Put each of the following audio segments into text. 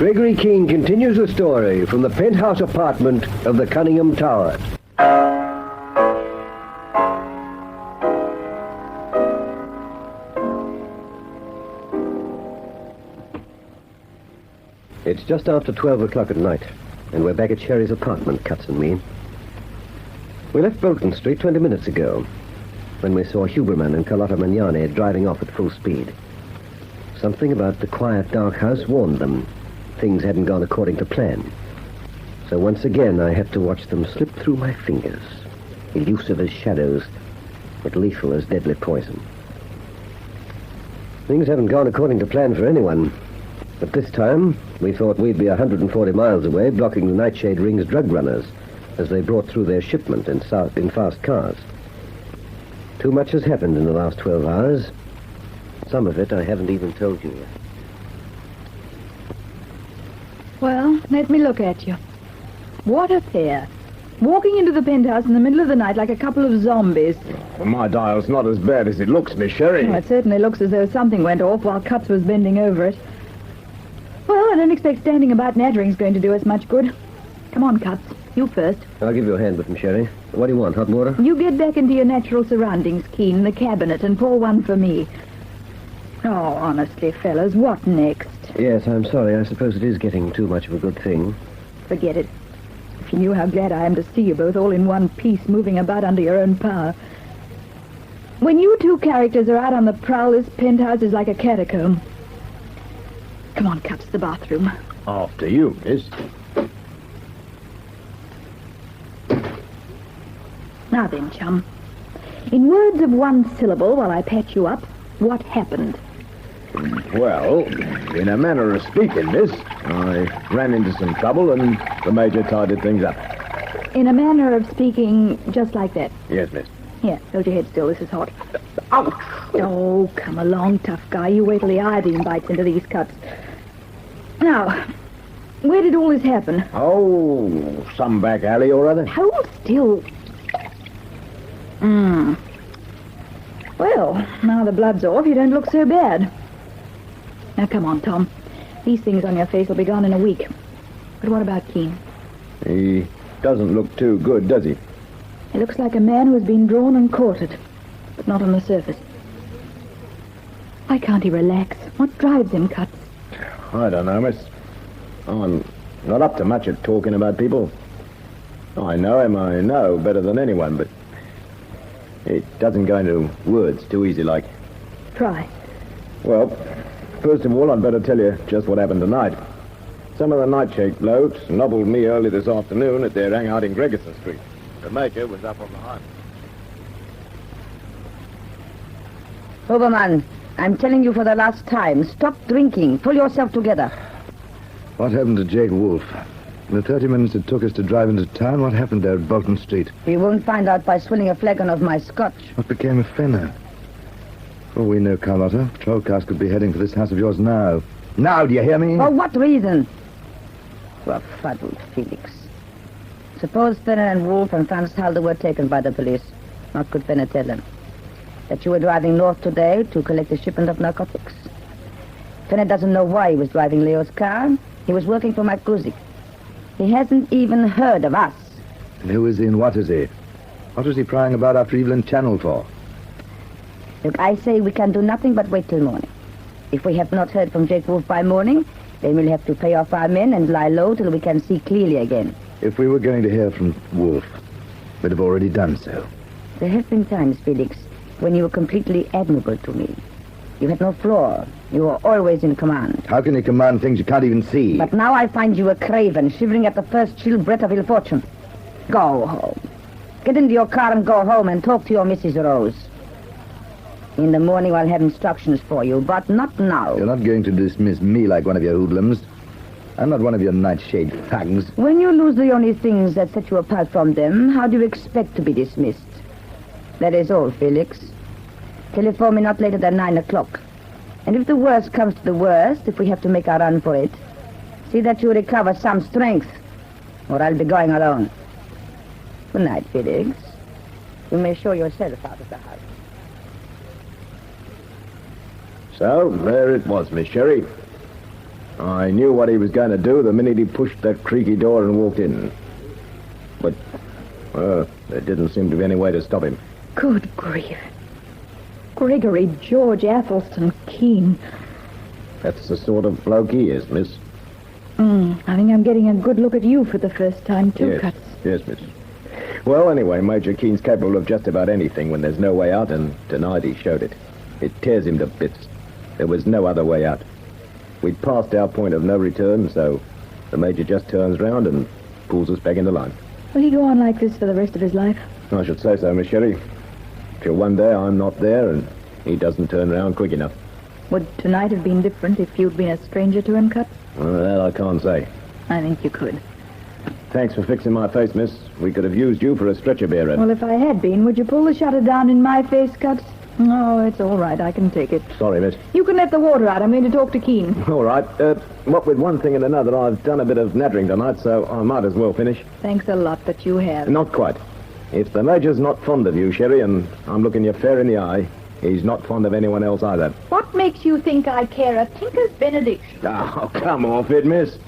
Gregory King continues the story from the penthouse apartment of the Cunningham Towers. It's just after 12 o'clock at night, and we're back at Sherry's apartment, Cutts and me. We left Bolton Street 20 minutes ago, when we saw Huberman and Carlotta Magnani driving off at full speed. Something about the quiet, dark house warned them. Things hadn't gone according to plan. So once again, I had to watch them slip through my fingers, elusive as shadows, but lethal as deadly poison. Things haven't gone according to plan for anyone. But this time, we thought we'd be 140 miles away, blocking the NightShade ring's drug runners as they brought through their shipment in fast cars. Too much has happened in the last 12 hours. Some of it I haven't even told you yet. Well, let me look at you. What a pair. Walking into the penthouse in the middle of the night like a couple of zombies. Well, my dial's not as bad as it looks, Miss Sherry. Well, it certainly looks as though something went off while Cutts was bending over it. Well, I don't expect standing about nattering's going to do us much good. Come on, Cutts. You first. I'll give you a hand with them, Sherry. What do you want, hot water? You get back into your natural surroundings, Keen, the cabinet, and pour one for me. Oh, honestly, fellas, what next? Yes, I'm sorry. I suppose it is getting too much of a good thing. Forget it. If you knew how glad I am to see you both all in one piece, moving about under your own power. When you two characters are out on the prowl, this penthouse is like a catacomb. Come on, Cutts, the bathroom. After you, miss. Now then, chum. In words of one syllable, while I patch you up, what happened? Well, in a manner of speaking, miss, I ran into some trouble and the Major tidied things up. In a manner of speaking, just like that. Yes, miss. Here, hold your head still. This is hot. Ouch! Oh, come along, tough guy. You wait till the iodine bites into these cuts. Now, where did all this happen? Oh, some back alley or other. Hold still. Well, now the blood's off, you don't look so bad. Now, come on, Tom. These things on your face will be gone in a week. But what about Keen? He doesn't look too good, does he? He looks like a man who has been drawn and quartered, but not on the surface. Why can't he relax? What drives him, Cutts? I don't know, miss. I'm not up to much at talking about people. I know him, I know better than anyone, but it doesn't go into words too easy like. Try. Well, first of all, I'd better tell you just what happened tonight. Some of the NightShade blokes nobbled me early this afternoon at their hangout in Gregory Street. The Major was up on the hunt. Huberman, I'm telling you for the last time, stop drinking. Pull yourself together. What happened to Jake Wolfe? In the 30 minutes it took us to drive into town, what happened there at Bolton Street? We won't find out by swilling a flagon of my scotch. What became of Fenner? For we know, Carlotta, patrol cars could be heading for this house of yours now. Now, do you hear me? For what reason? You are fuddled, Felix. Suppose Fenner and Wolfe and Franz Halder were taken by the police. What could Fenner tell them? That you were driving north today to collect a shipment of narcotics. Fenner doesn't know why he was driving Leo's car. He was working for McGuzik. He hasn't even heard of us. And who is he and what is he? What was he prying about after Evelyn Channel for? Look, I say we can do nothing but wait till morning. If we have not heard from Jake Wolfe by morning, then we'll have to pay off our men and lie low till we can see clearly again. If we were going to hear from Wolfe, we'd have already done so. There have been times, Felix, when you were completely admirable to me. You had no flaw. You were always in command. How can you command things you can't even see? But now I find you a craven, shivering at the first chill breath of ill fortune. Go home. Get into your car and go home and talk to your Mrs. Rose. In the morning I'll have instructions for you, but not now. You're not going to dismiss me like one of your hoodlums. I'm not one of your NightShade thugs. When you lose the only things that set you apart from them, how do you expect to be dismissed? That is all, Felix. Telephone me not later than 9 o'clock. And if the worst comes to the worst, if we have to make a run for it, see that you recover some strength, or I'll be going alone. Good night, Felix. You may show yourself out of the house. So, there it was, Miss Sherry. I knew what he was going to do the minute he pushed that creaky door and walked in. But, there didn't seem to be any way to stop him. Good grief. Gregory George Athelston Keene. That's the sort of bloke he is, miss. I think I'm getting a good look at you for the first time, too, Cuts. Yes, miss. Well, anyway, Major Keene's capable of just about anything when there's no way out, and tonight he showed it. It tears him to bits. There was no other way out. We'd passed our point of no return, so the Major just turns round and pulls us back into line. Will he go on like this for the rest of his life? I should say so, Miss Sherry. Till one day I'm not there and he doesn't turn round quick enough. Would tonight have been different if you'd been a stranger to him, Cuts? Well, that I can't say. I think you could. Thanks for fixing my face, miss. We could have used you for a stretcher bearer. Well, if I had been, would you pull the shutter down in my face, Cuts? No, it's all right. I can take it. Sorry, miss. You can let the water out. I'm going to talk to Keene. All right. What with one thing and another, I've done a bit of nattering tonight, so I might as well finish. Thanks a lot that you have. Not quite. If the Major's not fond of you, Sherry, and I'm looking you fair in the eye, he's not fond of anyone else either. What makes you think I care a tinker's benediction? Oh, come off it, miss.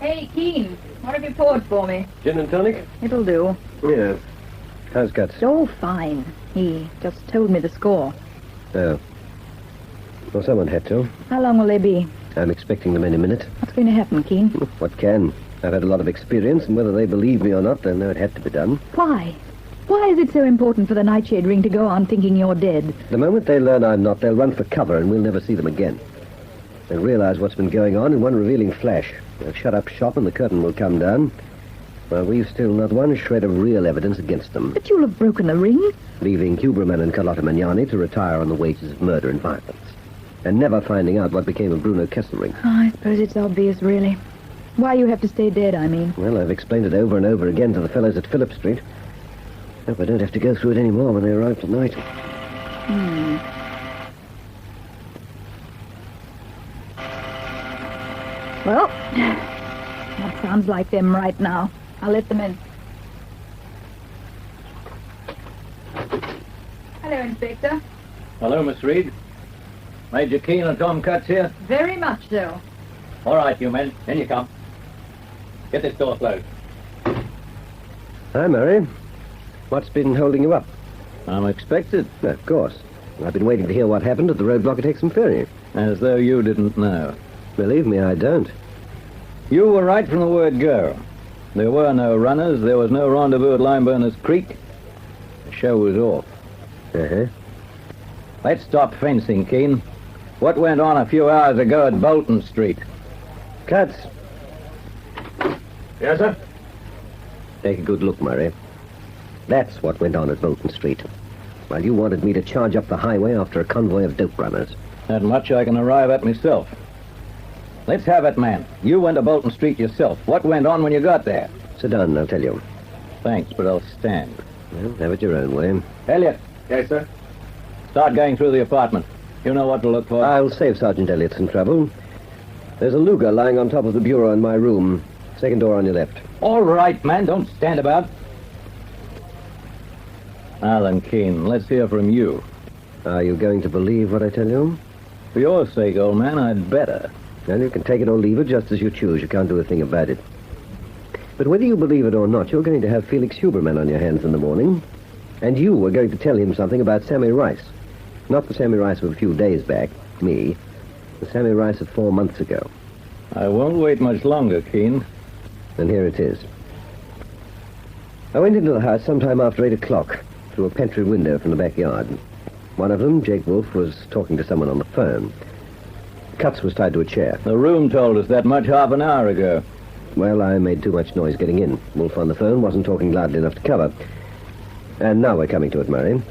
Hey, Keene, what have you poured for me? Gin and tonic? It'll do. Yeah. How's Guts? Oh, fine. He just told me the score. Oh. Well, someone had to. How long will they be? I'm expecting them any minute. What's going to happen, Keene? What can? I've had a lot of experience, and whether they believe me or not, they know it had to be done. Why? Why is it so important for the NightShade ring to go on thinking you're dead? The moment they learn I'm not, they'll run for cover, and we'll never see them again. They'll realize what's been going on in one revealing flash. They'll shut up shop, and the curtain will come down. Well, we've still not one shred of real evidence against them. But you'll have broken the ring. Leaving Huberman and Carlotta Magnani to retire on the wages of murder and violence. And never finding out what became of Bruno Kesselring. Oh, I suppose it's obvious, really. Why you have to stay dead, I mean. Well, I've explained it over and over again to the fellows at Phillip Street. Hope I don't have to go through it any more when they arrive tonight. Well, that sounds like them right now. I'll let them in. Hello, Inspector. Hello, Miss Reed. Major Keene and Tom Cutts here. Very much so. All right, you men. In you come. Get this door closed. Hi, Murray. What's been holding you up? I'm expected. Of course. I've been waiting to hear what happened at the roadblock at Hexham Ferry. As though you didn't know. Believe me, I don't. You were right from the word go. There were no runners. There was no rendezvous at Limeburners Creek. The show was off. Uh-huh. Let's stop fencing, Keene. What went on a few hours ago at Bolton Street? Cutts, Yes, sir? take a good look, Murray. That's what went on at Bolton Street. While you wanted me to charge up the highway after a convoy of dope runners. That much I can arrive at myself. Let's have it, man. You went to Bolton Street yourself. What went on when you got there? Sit down and I'll tell you. Thanks, but I'll stand. Well, have it your own way. Elliot, Yes, sir? start going through the apartment. You know what to look for. I'll save Sergeant Elliot some trouble. There's a Luger lying on top of the bureau in my room. Second door on your left. All right, man. Don't stand about. Alan Keene, let's hear from you. Are you going to believe what I tell you? For your sake, old man, I'd better. Well, you can take it or leave it just as you choose. You can't do a thing about it. But whether you believe it or not, you're going to have Felix Huberman on your hands in the morning. And you are going to tell him something about Sammy Rice. Not the Sammy Rice of a few days back, me. The Sammy Rice of 4 months ago. I won't wait much longer, Keene. And here it is. I went into the house sometime after 8 o'clock, through a pantry window from the backyard. One of them, Jake Wolfe, was talking to someone on the phone. Cutts was tied to a chair. The room told us that much half an hour ago. Well, I made too much noise getting in. Wolfe on the phone wasn't talking loudly enough to cover. And now we're coming to it, Murray.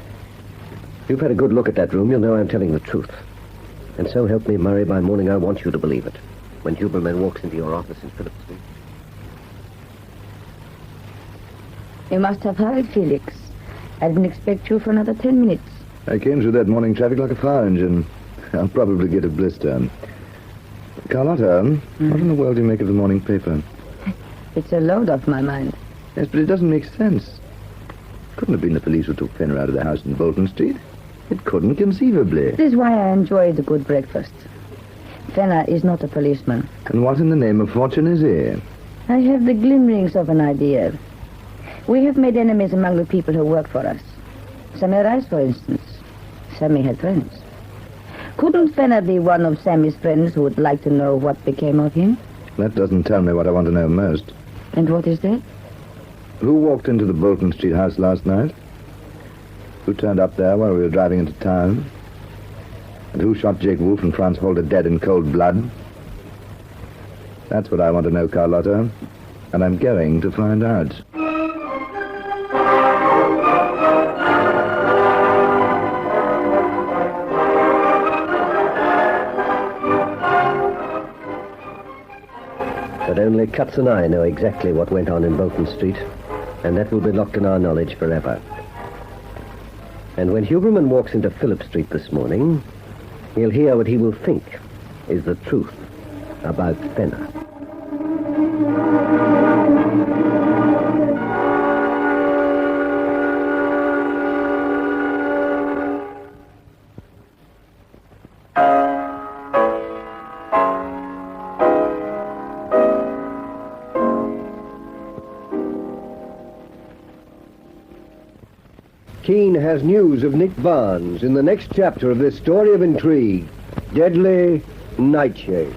If you've had a good look at that room, you'll know I'm telling the truth. And so help me, Murray, by morning I want you to believe it. When Huberman walks into your office in Phillip Street. You must have hurried, Felix. I didn't expect you for another 10 minutes. I came through that morning traffic like a fire engine. I'll probably get a blister. Carlotta, what in the world do you make of the morning paper? It's a load off my mind. Yes, but it doesn't make sense. Couldn't have been the police who took Fenner out of the house in Bolton Street. It couldn't conceivably. This is why I enjoy the good breakfast. Fenner is not a policeman. And what in the name of fortune is he? I have the glimmerings of an idea. We have made enemies among the people who work for us. Sammy Rice, for instance. Sammy had friends. Couldn't Fenner be one of Sammy's friends who would like to know what became of him? That doesn't tell me what I want to know most. And what is that? Who walked into the Bolton Street house last night? Who turned up there while we were driving into town? And who shot Jake Wolfe and Franz Holder dead in cold blood? That's what I want to know, Carlotta. And I'm going to find out. But only Cutts and I know exactly what went on in Bolton Street, and that will be locked in our knowledge forever. And when Huberman walks into Phillip Street this morning, he'll hear what he will think is the truth about Fenner. Keene has news of Nick Barnes in the next chapter of this story of intrigue, Deadly Nightshade.